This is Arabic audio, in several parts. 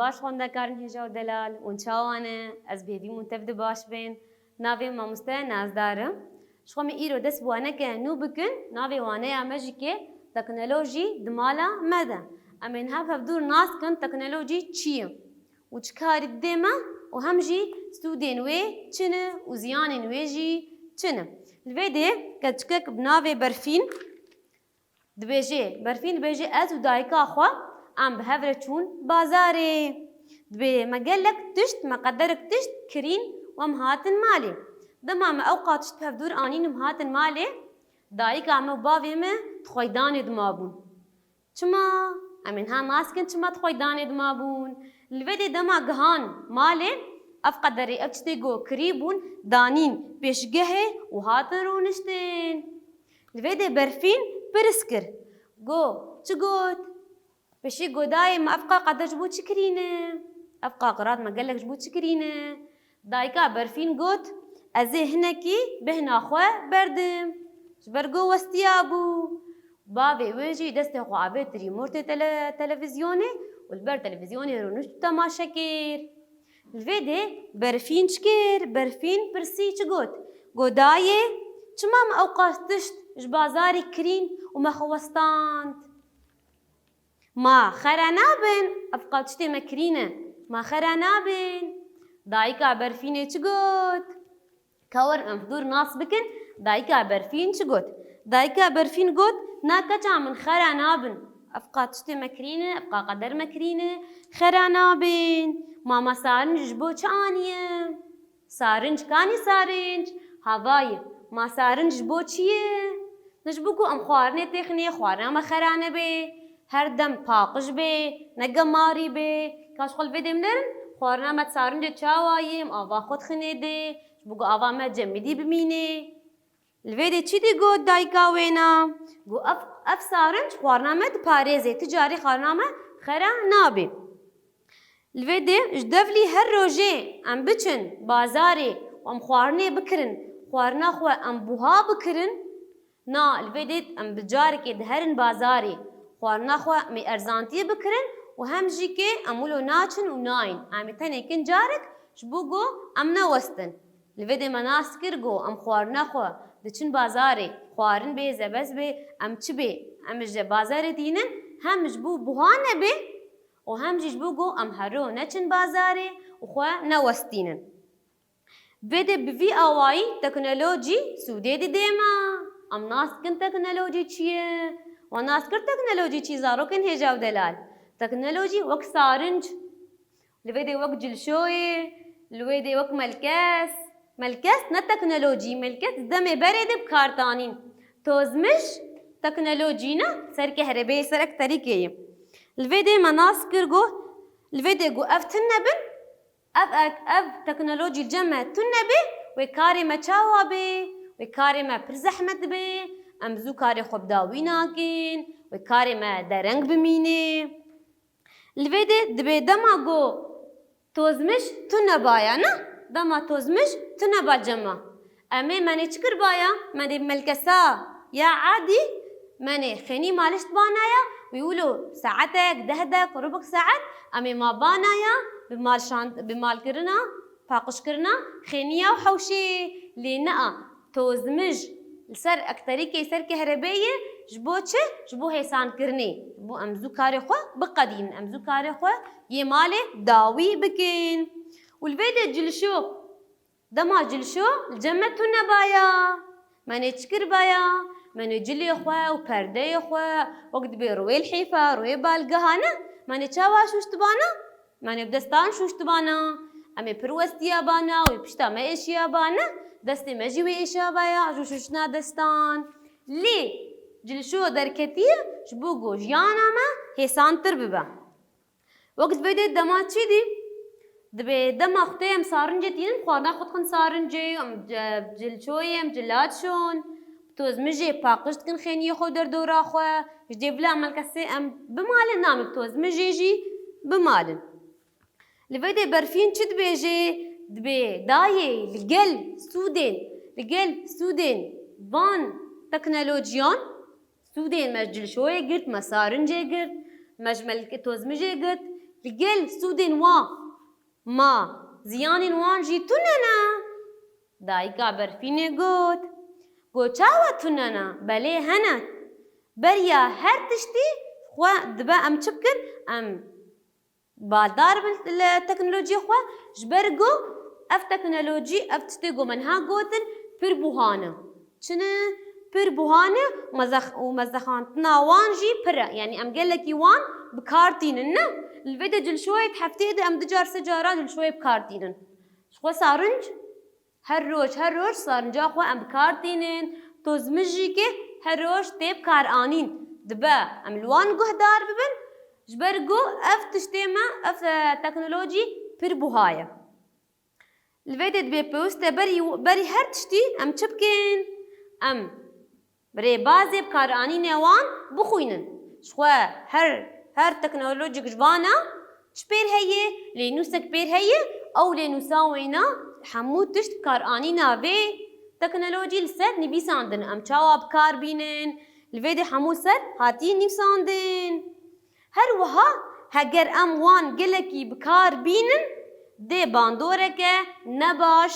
باش خوندکارن هجا و دلال ونچاوانه از بیوی منتفد باش بین ناوی ماموسته نازدارم شخومی ایرو دست بوانه که نو بکن ناوی وانه یا مجی که تکنولوژی دمالا مده امین هف دور ناس کن تکنولوژی چیه و چکاری دیمه و همجی ستودین وی چنه و زیانین وی جی چنه الویده که چکک بناوی برفین دبیجه برفین دبیجه از و دایکا خوا ام بهفره چون بازاره دبی مگلک تشت مقدرک تشت کرین و مهاتن مالی دما ما اوقات تشت بهفدور آنین مهاتن مالی دایکا ام و باوی ما تخویدانی دمابون چما امین ها ماسکن چما تخویدانی دمابون الویده دما گهان مالی اف قدری اف چتی گو کریبون دانین پیشگه و هاتن رونشتین الویده برفین برسكر جو تشقوت بشي قداي ما أفقا قد جبوت شكرينه أفقا قراد ما قالك جبوت شكرينه دايكا برفين قوت أزي هنكي بهنا خوا بردم شبرقو واستيابو بابي ويجي دسته خوا عبيت ريمورت تلفزيوني والبر تلفزيوني رونش تماشا كير الفيدي برفين شكير برفين برسي تشقوت قداي چمام اوقات تشت جبازاري كرين وما خوستانت ما خرانابن افقات تشتي مكرينه ما خرانابن دايكا برفينه تشقوت كور انفدور ناس بكن دايكا برفين تشقوت دايكا برفين قوت ناكتا من خرانابن افقات تشتي مكرينه افقا قدر مكرينه خرانابن ماما سارنج جبو چانيه سارنج كاني سارنج هواي ما سارنج بو چیه؟ نجبو ام خوارنه تخنیه خوارنه ما خرانه به هر دم پاقش به نگماری به کاش خل بدیم نرن خوارنه ما سارنج چاوایم آوا خود خنه ده جبو آوا ما جمدی بمینه الویده چی دی گو دایکا وینا گو اف سارنج خوارنه ما پاريزه تجاری خوارنه ما خرانه به الویده جدفلی هر روزه ام بچن بازاری و ام خوارنه بکرن خوارنا خوا ام بوها بکرن نا الفيديت ام بجارك دهرن بازاري خوارنا خوا مي ارزانتي بکرن و هم جي كي امولو ناچن و ناين ام تاني كن جارك شبوغو ام نوستن الفيدي مناس كرغو ام خوارنا خوا دچن بازاري خوارن بي زبز بي ام چ بي ام ج بازاري دينن هم جبو بوهانه بي و هم جبوغو ام هرو نچن بازاري و خوا نوستينن بده بفي اواي تكنولوجي سودي ديما ام ناس كن تكنولوجي چيه و ناس كر تكنولوجي چي زارو كن هجاو دلال تكنولوجي وك سارنج لويدي وك جلشوي لويدي وك ملكس نا تكنولوجي ملكس دمي بريد بكارتانين توزمش تكنولوجينا سر كهربائي سر اكتريكي لويدي مناس كرغو لويدي جو افتنبن اف تكنولوجي الجمع تنبي وكاري ما تشاوبي وكاري ما برزحمت بي امزو كاري خوب داوي ناكين وكاري ما درنگ بميني الفيدي دبي دما جو توزمش تنبايا نا دما توزمش تنبا جمع امي ماني چكر بايا ماني ملكسا يا عادي ماني خيني مالشت بانايا ويقولوا ساعتك دهدك ربع ساعات امي ما بانايا بمال كرنا باقش كرنا خينيا وحوشي لينا توزمج السر اكتريكي سر كهربائيه جبو هيسان كرني جبو امزو كاري خو بقدين امزو كاري خو يمالي داوي بكين والفيديو جلشو دما جلشو الجمة نبايا ماني تشكر بايا ماني جلي خو وبردي خو وقت بيروي الحيفا روي بالقهانه ماني تشاواش وش تبانا ماني بدستان شوش تبانا امي پروستيا بانا ويبشتا ما اشيا بانا دستي مجي ويشا بايا جوشنا دستان لي جلشو دركتيه شبوغو جيانا ما هيسان ترببا وقت بيدي دما تشيدي دبي دما اختيم سارنجتين خوانا خدخن سارنجي ام جلشوي ام جلات شون توز مجي باقشت كن خيني خو دردورا خو جدي بلا ملكسي ام بمالن نام توز مجي جي بمالن لفيدي برفين چد بيجي دبي داي لقل سودين فان تكنولوجيان سودين مجل شوية قرت مسارنجي قرت مجمل توزمجي قرت الجل سودين وا ما زيانين وان جي تننا دايكا برفيني قوت چاوا تننا بلي هنا بريا هر تشتي خوا دبا ام چبكن ام بالدار بالتكنولوجيا خوا جبرقو اف تكنولوجي اف تشتيقو منها قوتن بير بوهانا چنه بير بوهانا ومزخانتنا وان جي برا يعني ام قال لك وان بكارتينن الفيديو جل شوية حفتي ده ام دجار سجارات جل شوية بكارتينن شخوا سارنج هر روش سارنجا خوا ام بكارتينن توزمجيكي هر روش تيب كار آنين دبا ام لوان قهدار ببن جبرقو اف تشتيما اف تكنولوجي بير بوهايا الفيديو دبي بوستا بري هر تشتي ام چبكين ام بري بازي بكار آنين وان بخوينن شخوا هر تكنولوجيك جوانا شبير هي لينوسك بير هي او لينوساوينا حمو تشت بكار آنينا في تكنولوجي لسر نبيساندن ام چاوا بكار بينن الفيديو حمو سر هاتين نبيساندن هر وها هگر ام وان گلکی بکار بینن ده باندورك نباش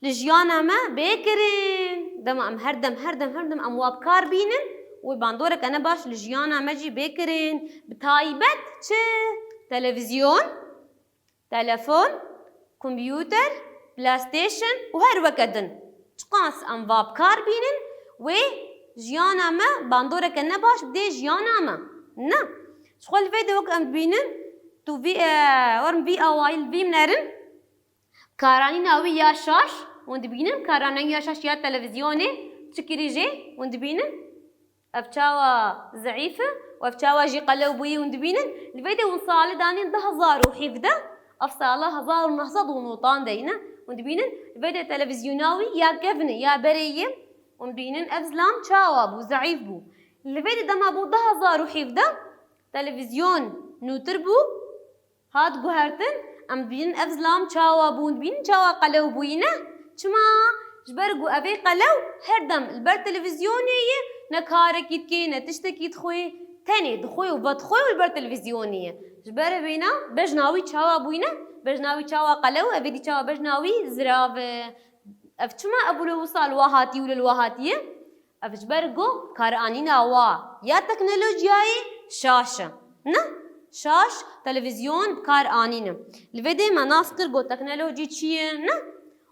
لجيانا ما بكرين دم ام هردم ام وابكار بينن وباندورك نباش لجيانا مجي بكرين بتايبت چه تلفزيون تلفون كمبيوتر بلايستيشن وهر وكدن چقاس ام وابكار بينن و جيانا ما باندورك نباش بدي جيانا ما نا شغل الفيديو وك ام بينن تو في ورم في اوايل في منرن كاراني ناوي يا شاش وند بينن كاراني يا شاش يا تلفزيوني تشكري جي وند بينن افشاوا زعيفه وافشاوا جي قلوبي وند بينن الفيديو ونصال داني ده هزار وحفده افصاله هزار ونحصد ونوطان دينا وند بينن الفيديو تلفزيوناوي يا كفني يا بريه وند بينن افزلام تشاوا بو زعيف بو الفيديو دما بو ده هزار وحفده تلفزيون نوتربو هاد قهرتن ام بين افزلام چاوا بوند بين چاوا قلو بوينه چما جبرقو افي قلو هردم البر تلفزيونيه نكاركيت كي نتشتكيت خوي تاني دخوي وبدخوي والبر تلفزيونيه جبر بينا بجناوي چاوا بوينه بجناوي چاوا قلو افي دي چاوا بجناوي زراف اف چما ابو الوصال واهاتي وللواهاتيه اف جبرقو كارانينا وا يا تكنولوجياي شاشه نه شاش تلفزيون بكار آنينه الفيديو مناسكر بو تكنولوجي چيه نه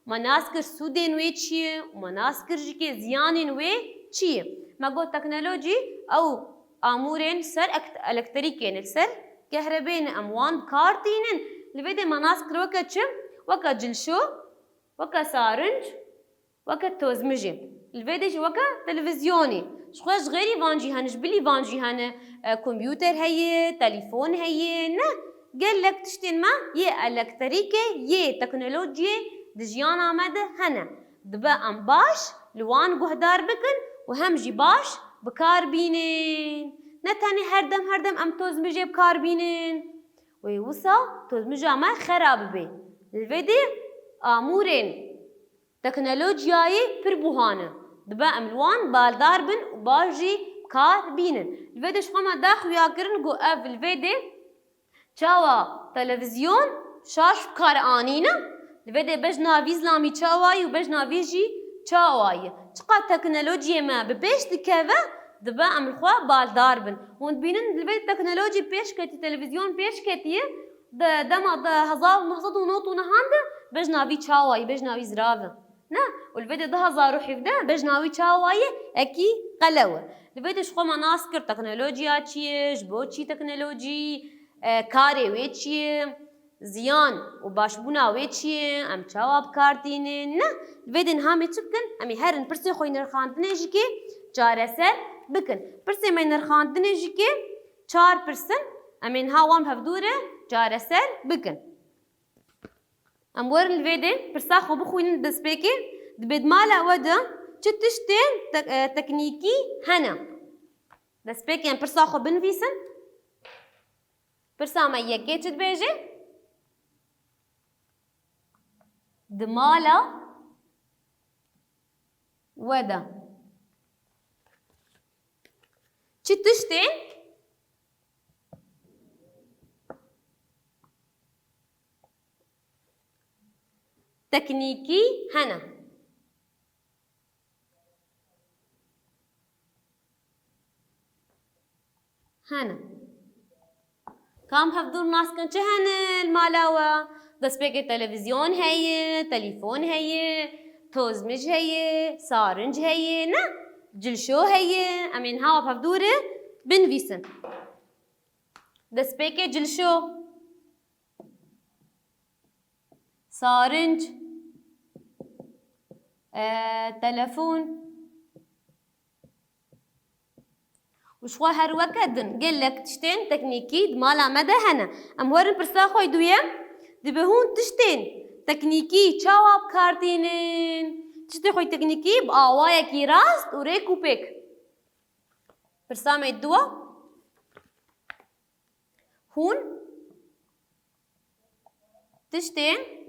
مناسكر سودين وي چيه ومناسكر جيكي زيانين وي چيه ما قو تكنولوجي او امورين سر الكتريكين سر كهربين اموان بكارتينن الفيديو مناسكر وكا چم وكا جلشو وكا سارنج وكا توزمجي الفيديو وكا تلفزيوني شخوش غيري فانجي هنش بلي فانجي هن كمبيوتر هي تليفون هي نه قال لك تشتين ما يه الكتريكي يه تكنولوجيا دجيانا مد هنا دبا ام باش لوان قهدار بكن وهم جي باش بكار بينين نتاني هردم ام توزمجي بكار بينين ويوصا توزمجا ما خراب بي الفيديو امورين تكنولوجياي بربوهانه دبا ام لوان بالدار بن وباجي كار بينن الفيديو شخما داخل ياكرن جو اف الفيديو چاوا تلفزيون شاش بكار آنينا الفيديو بجنا فيزلامي چاواي وبجنا فيجي چاواي چقا تكنولوجيا ما ببيش دكذا دبا ام الخوا بالدار بن وند بينن الفيديو تكنولوجي بيش كتي تلفزيون بيش كتي دما هزار ونحصد ونوط ونهاند بجنا في چاواي بجنا في زرافه نا والفيديو ده هزار وحفده بجناوي چاواي اكي قلوه الفيديو شخو مناسكر تكنولوجيا چيه جبو چي تكنولوجي كاري وي چيه زيان وباشبونا وي چيه ام چاوا بكارتينن نا الفيديو نهامي چبكن امي هرن برسي خوي نرخاندنه جيكي چارسر بكن برسي ما نرخاندنه جيكي 4% امي نهاوام هفدوره چارسر بكن ام ورن الفيديو برساخو بخوين بسبيكي دبيد مالا ودا چتشتين تكنيكي هنا بسبيكي ام برساخو بنفيسن برسا ما يكي چت بيجي دمالا ودا چتشتين تكنيكي هنا. هنا كام حفظوا الناس كان هنا المالاوة بس بيك التلفزيون هي تليفون هي توزمج هي صارنج هي نا جلشو هي امين هاو بحفظوره بنفيسن بس بيك جلشو صارنج تلفون وشوا هر وكدن قال لك تشتين تكنيكي مالا مدى هنا ام ورن برساخو يدويا دبهون تشتين تكنيكي تشاواب كارتينين تشتي خوي تكنيكي بآوايا كي راست وريك وبيك برسامة يدوا هون تشتين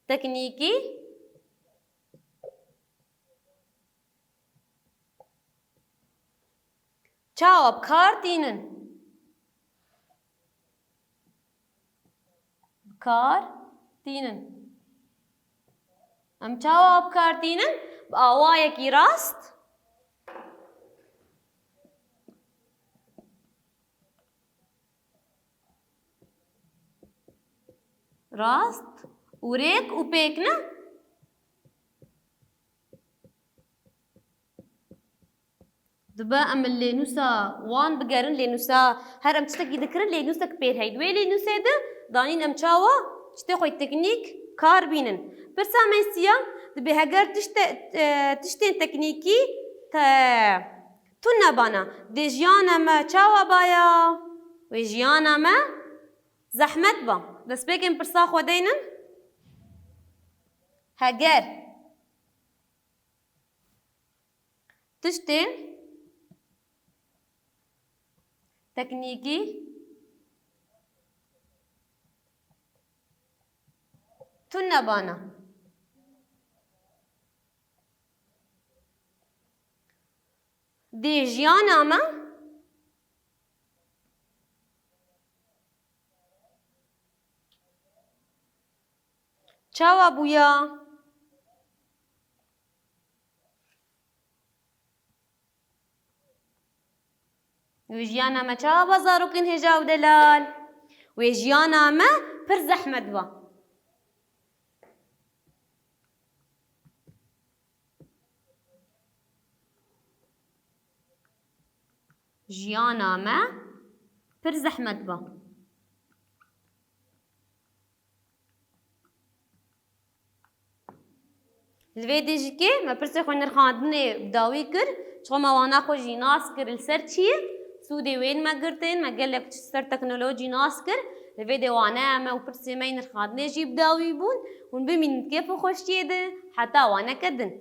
تكنيكي تشاوب كارتينن كارتينن ام تشاوب كارتينن بآوايا كي راست راست وريك وبيكنا دبا ام اللي نوسا وان بقرن اللي نوسا هر ام تشتكي ذكرن اللي نوسا كبير هاي دوي اللي نوسا ده دانين ام تشاوا تشتخوي التكنيك كاربينن برسا ميسيا دبي هاجر تشتين تكنيكي تونا بانا دي جيانا ما تشاوا بايا وجيانا ما زحمت با بس بيكن برسا خودينن هاجر تشتين تكنيكي تنبانا دي جيانا ما چاوا بويا ويجيانا ما چاوا بازارو كن هجاو دلال ويجيانا ما پر زحمت با جيانا ما پر زحمت با الفيديو جيكي ما برسي خو نرخاندني بداوي كر شو ما وانا خو جي ناس كر السر چيه سودي وين ما قرتين ما قال لك سر تكنولوجي ناس كر الفيديو وانا ما وبرسي ما نرخاندني جي بداوي بون ونبي من كيف خوش يده حتى وانا كدن